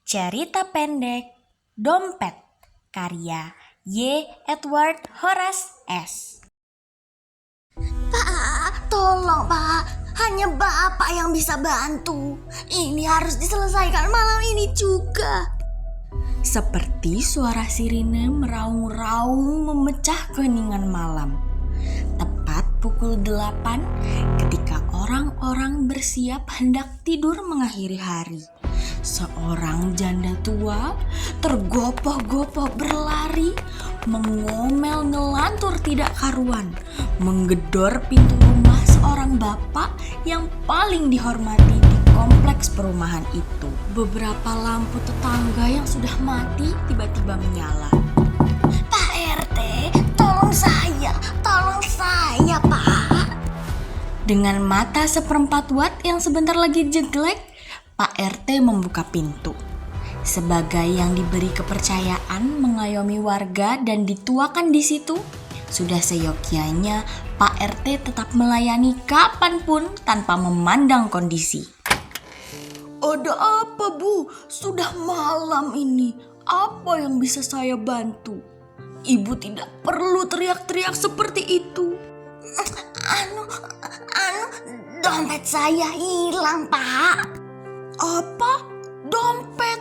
Cerita pendek Dompet karya Y. Edward Horace S. Pak, tolong Pak, hanya Bapak yang bisa bantu. Ini harus diselesaikan malam ini juga. Seperti suara sirine meraung-raung memecah keheningan malam. Tepat pukul 8 ketika orang-orang bersiap hendak tidur mengakhiri hari. Seorang janda tua tergopoh-gopoh berlari, mengomel ngelantur tidak karuan, menggedor pintu rumah seorang bapak yang paling dihormati di kompleks perumahan itu. Beberapa lampu tetangga yang sudah mati tiba-tiba menyala. Pak RT, tolong saya Pak. Dengan mata seperempat watt yang sebentar lagi jeglek, Pak RT membuka pintu. Sebagai yang diberi kepercayaan mengayomi warga dan dituakan di situ, sudah seyogyanya Pak RT tetap melayani kapanpun tanpa memandang kondisi. Ada apa Bu? Sudah malam ini. Apa yang bisa saya bantu? Ibu tidak perlu teriak-teriak seperti itu. Dompet saya hilang Pak. Apa? Dompet?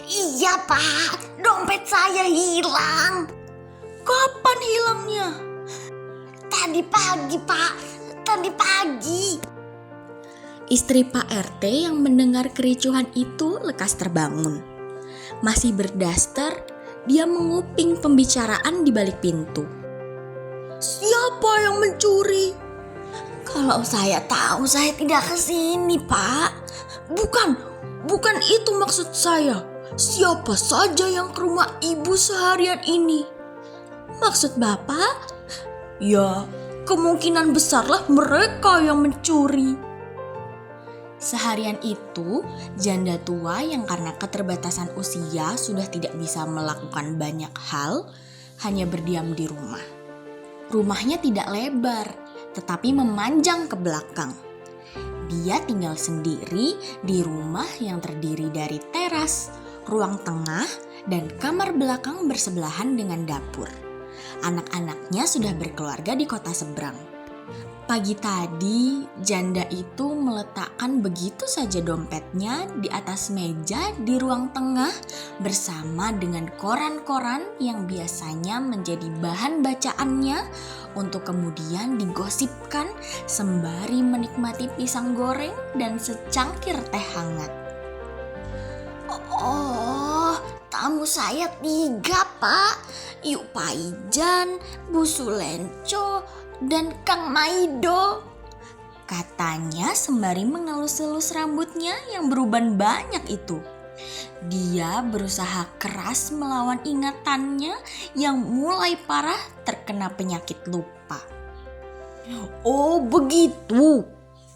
Iya Pak, dompet saya hilang. Kapan hilangnya? Tadi pagi Pak, tadi pagi. Istri Pak RT yang mendengar kericuhan itu lekas terbangun. Masih berdaster, dia menguping pembicaraan di balik pintu. Siapa yang mencuri? Kalau saya tahu saya tidak kesini Pak. Bukan itu maksud saya. Siapa saja yang ke rumah ibu seharian ini? Maksud Bapak? Ya, kemungkinan besarlah mereka yang mencuri. Seharian itu, janda tua yang karena keterbatasan usia sudah tidak bisa melakukan banyak hal, hanya berdiam di rumah. Rumahnya tidak lebar, tetapi memanjang ke belakang. Dia tinggal sendiri di rumah yang terdiri dari teras, ruang tengah, dan kamar belakang bersebelahan dengan dapur. Anak-anaknya sudah berkeluarga di kota seberang. Pagi tadi, janda itu meletakkan begitu saja dompetnya di atas meja di ruang tengah bersama dengan koran-koran yang biasanya menjadi bahan bacaannya untuk kemudian digosipkan sembari menikmati pisang goreng dan secangkir teh hangat. Oh, tamu saya 3 Pak. Yuk Pak Ijan, Bu Sulenco, dan Kang Maido, katanya sembari mengelus-elus rambutnya yang beruban banyak itu. Dia berusaha keras melawan ingatannya yang mulai parah terkena penyakit lupa. Oh begitu.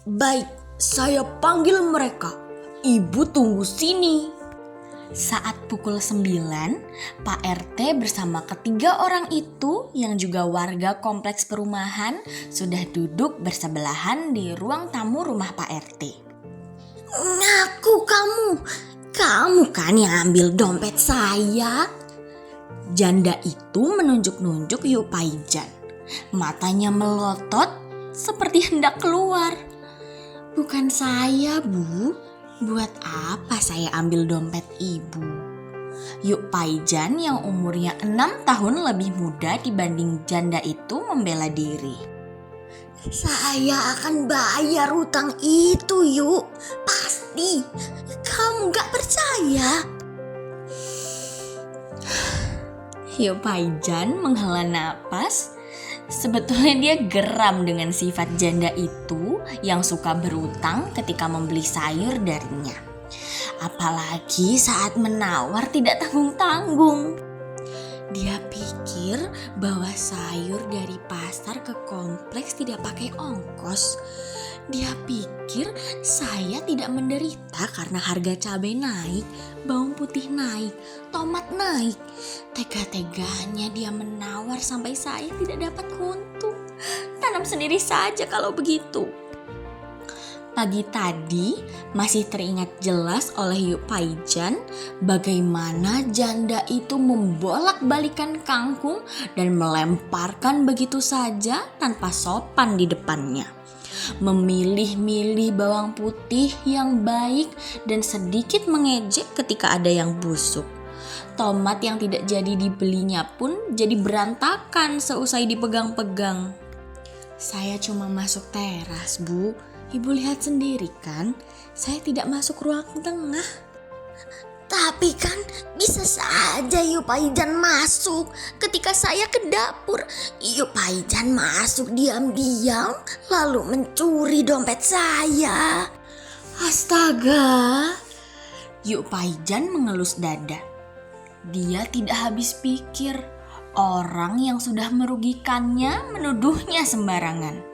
Baik, saya panggil mereka. Ibu tunggu sini. Saat pukul 9, Pak RT bersama ketiga orang itu yang juga warga kompleks perumahan sudah duduk bersebelahan di ruang tamu rumah Pak RT. Ngaku kamu kan yang ambil dompet saya? Janda itu menunjuk-nunjuk Yu Paijan. Matanya melotot seperti hendak keluar. Bukan saya, Bu. Buat apa saya ambil dompet ibu? Yuk Paijan yang umurnya 6 tahun lebih muda dibanding janda itu membela diri. Saya akan bayar utang itu Yuk. Pasti. Kamu gak percaya? Yuk Paijan menghela napas. Sebetulnya dia geram dengan sifat janda itu yang suka berutang ketika membeli sayur darinya. Apalagi saat menawar tidak tanggung-tanggung. Dia pikir bahwa sayur dari pasar ke kompleks tidak pakai ongkos. Dia pikir saya tidak menderita karena harga cabai naik, bawang putih naik, tomat naik. Tega-teganya dia menawar sampai saya tidak dapat untung. Tanam sendiri saja kalau begitu. Pagi tadi masih teringat jelas oleh Yuk Paijan bagaimana janda itu membolak-balikan kangkung dan melemparkan begitu saja tanpa sopan di depannya. Memilih-milih bawang putih yang baik dan sedikit mengejek ketika ada yang busuk. Tomat yang tidak jadi dibelinya pun jadi berantakan seusai dipegang-pegang. Saya cuma masuk teras, Bu. Ibu lihat sendiri kan, saya tidak masuk ruang tengah. Tapi kan bisa saja Yuk Paijan masuk ketika saya ke dapur. Yuk Paijan masuk diam-diam lalu mencuri dompet saya. Astaga, Yuk Paijan mengelus dada. Dia tidak habis pikir, orang yang sudah merugikannya menuduhnya sembarangan.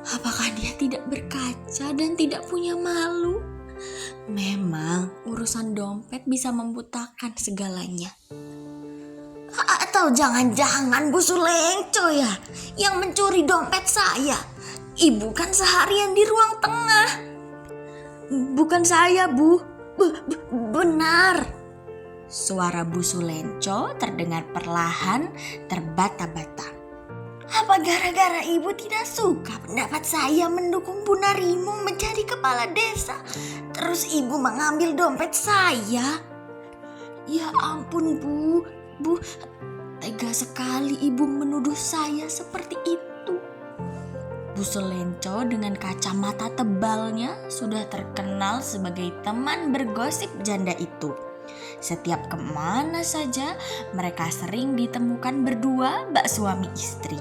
Apakah dia tidak berkaca dan tidak punya malu? Memang urusan dompet bisa membutakan segalanya. Atau jangan-jangan Bu Sulenco ya yang mencuri dompet saya. Ibu kan seharian di ruang tengah. Bukan saya, Bu. Benar. Suara Bu Sulenco terdengar perlahan, terbata-bata. Apa gara-gara ibu tidak suka pendapat saya mendukung Bu Narimo menjadi kepala desa? Terus ibu mengambil dompet saya? Ya ampun Bu, tega sekali ibu menuduh saya seperti itu. Bu Sulenco dengan kacamata tebalnya sudah terkenal sebagai teman bergosip janda itu. Setiap kemana saja mereka sering ditemukan berdua bak suami istri.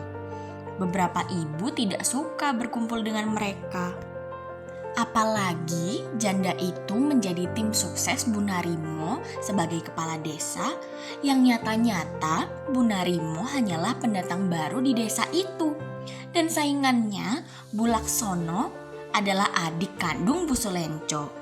Beberapa ibu tidak suka berkumpul dengan mereka. Apalagi janda itu menjadi tim sukses Bu Narimo sebagai kepala desa, yang nyata-nyata Bu Narimo hanyalah pendatang baru di desa itu. Dan saingannya Bu Laksono adalah adik kandung Bu Sulenco.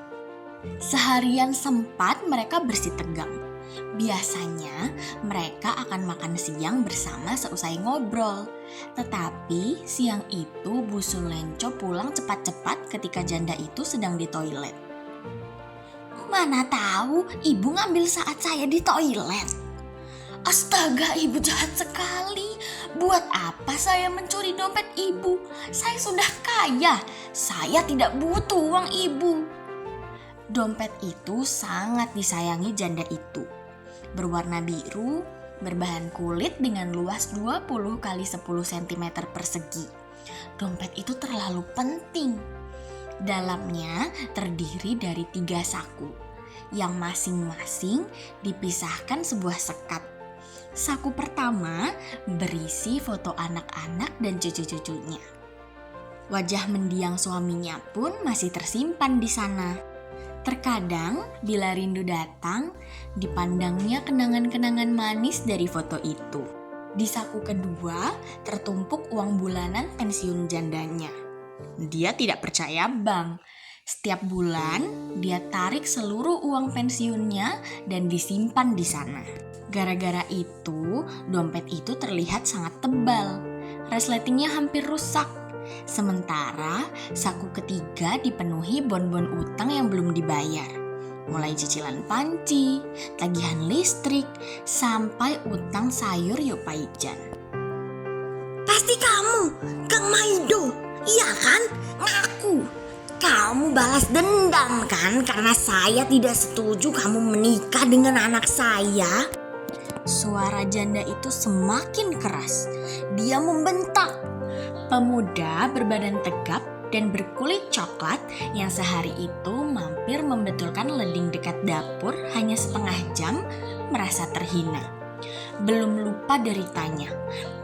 Seharian sempat mereka bersih tegang. Biasanya mereka akan makan siang bersama seusai ngobrol. Tetapi siang itu Bu Sulenco pulang cepat-cepat ketika janda itu sedang di toilet. Mana tahu ibu ngambil saat saya di toilet. Astaga, ibu jahat sekali. Buat apa saya mencuri dompet ibu? Saya sudah kaya. Saya tidak butuh uang ibu. Dompet itu sangat disayangi janda itu. Berwarna biru, berbahan kulit dengan luas 20 x 10 cm persegi. Dompet itu terlalu penting. Dalamnya terdiri dari 3 saku, yang masing-masing dipisahkan sebuah sekat. Saku pertama berisi foto anak-anak dan cucu-cucunya. Wajah mendiang suaminya pun masih tersimpan di sana. Terkadang bila rindu datang, dipandangnya kenangan-kenangan manis dari foto itu. Di saku kedua tertumpuk uang bulanan pensiun jandanya. Dia tidak percaya bank. Setiap bulan dia tarik seluruh uang pensiunnya dan disimpan di sana. Gara-gara itu, dompet itu terlihat sangat tebal. Resletingnya hampir rusak. Sementara saku ketiga dipenuhi bon-bon utang yang belum dibayar. Mulai cicilan panci, tagihan listrik, sampai utang sayur Yuk Paijan. Pasti kamu, Kang Maido, iya kan? Ngaku. Kamu balas dendam kan karena saya tidak setuju kamu menikah dengan anak saya? Suara janda itu semakin keras. Dia membentak. Pemuda berbadan tegap dan berkulit coklat yang sehari itu mampir membetulkan leding dekat dapur hanya setengah jam merasa terhina. Belum lupa deritanya,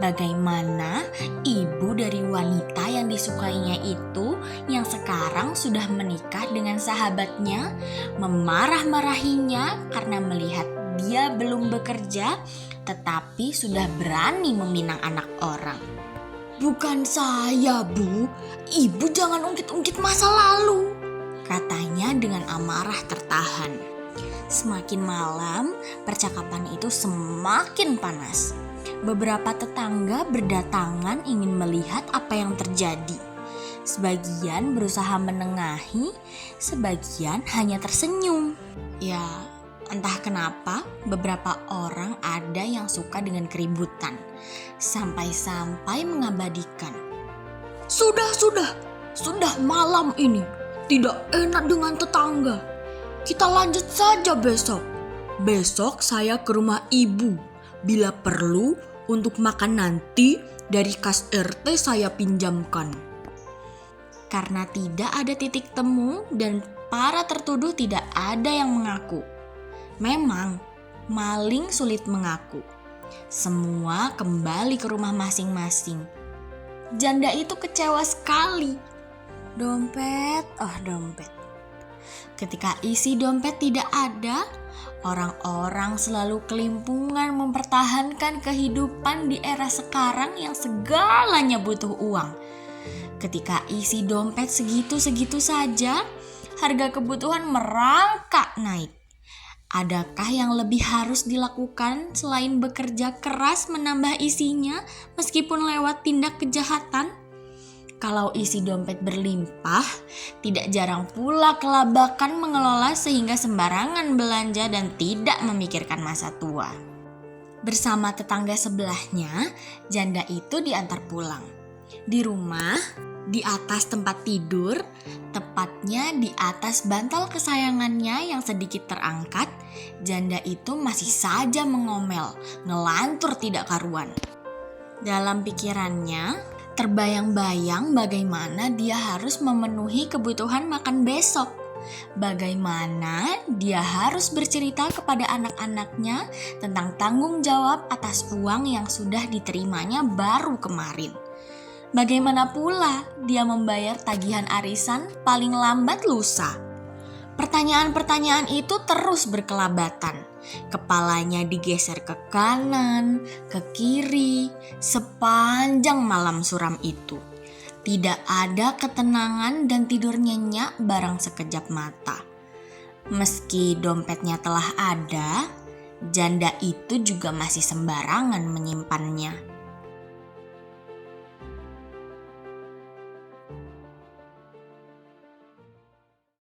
bagaimana ibu dari wanita yang disukainya itu yang sekarang sudah menikah dengan sahabatnya memarah-marahinya karena melihat dia belum bekerja tetapi sudah berani meminang anak orang. Bukan saya, Bu. Ibu jangan ungkit-ungkit masa lalu, katanya dengan amarah tertahan. Semakin malam, percakapan itu semakin panas. Beberapa tetangga berdatangan ingin melihat apa yang terjadi. Sebagian berusaha menengahi, sebagian hanya tersenyum. Ya, entah kenapa beberapa orang ada yang suka dengan keributan, sampai-sampai mengabadikan. Sudah malam ini, tidak enak dengan tetangga. Kita lanjut saja besok. Besok saya ke rumah ibu. Bila perlu, untuk makan nanti dari kas RT saya pinjamkan. Karena tidak ada titik temu dan para tertuduh tidak ada yang mengaku. Memang, maling sulit mengaku. Semua kembali ke rumah masing-masing. Janda itu kecewa sekali. Dompet. Ketika isi dompet tidak ada, orang-orang selalu kelimpungan mempertahankan kehidupan di era sekarang yang segalanya butuh uang. Ketika isi dompet segitu-segitu saja, harga kebutuhan merangkak naik. Adakah yang lebih harus dilakukan selain bekerja keras menambah isinya meskipun lewat tindak kejahatan? Kalau isi dompet berlimpah, tidak jarang pula kelabakan mengelola sehingga sembarangan belanja dan tidak memikirkan masa tua. Bersama tetangga sebelahnya, janda itu diantar pulang. Di rumah, di atas tempat tidur, tepatnya di atas bantal kesayangannya yang sedikit terangkat, janda itu masih saja mengomel, ngelantur tidak karuan. Dalam pikirannya, terbayang-bayang bagaimana dia harus memenuhi kebutuhan makan besok. Bagaimana dia harus bercerita kepada anak-anaknya tentang tanggung jawab atas uang yang sudah diterimanya baru kemarin. Bagaimana pula dia membayar tagihan arisan paling lambat lusa? Pertanyaan-pertanyaan itu terus berkelabatan. Kepalanya digeser ke kanan, ke kiri, sepanjang malam suram itu. Tidak ada ketenangan dan tidur nyenyak barang sekejap mata. Meski dompetnya telah ada, janda itu juga masih sembarangan menyimpannya.